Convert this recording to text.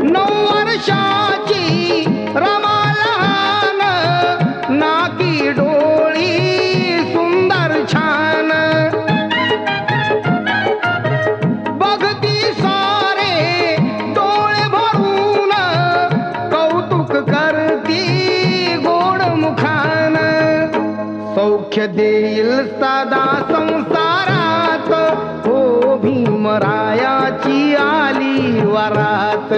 9 वर्षाची रमा लहान, नाकी डोळी सुंदर छान. बघती सारे डोळे भरून, कौतुक करती गोड मुखान. सौख्य देईल सदा संसारात, हो भीमरायाची आली वरात.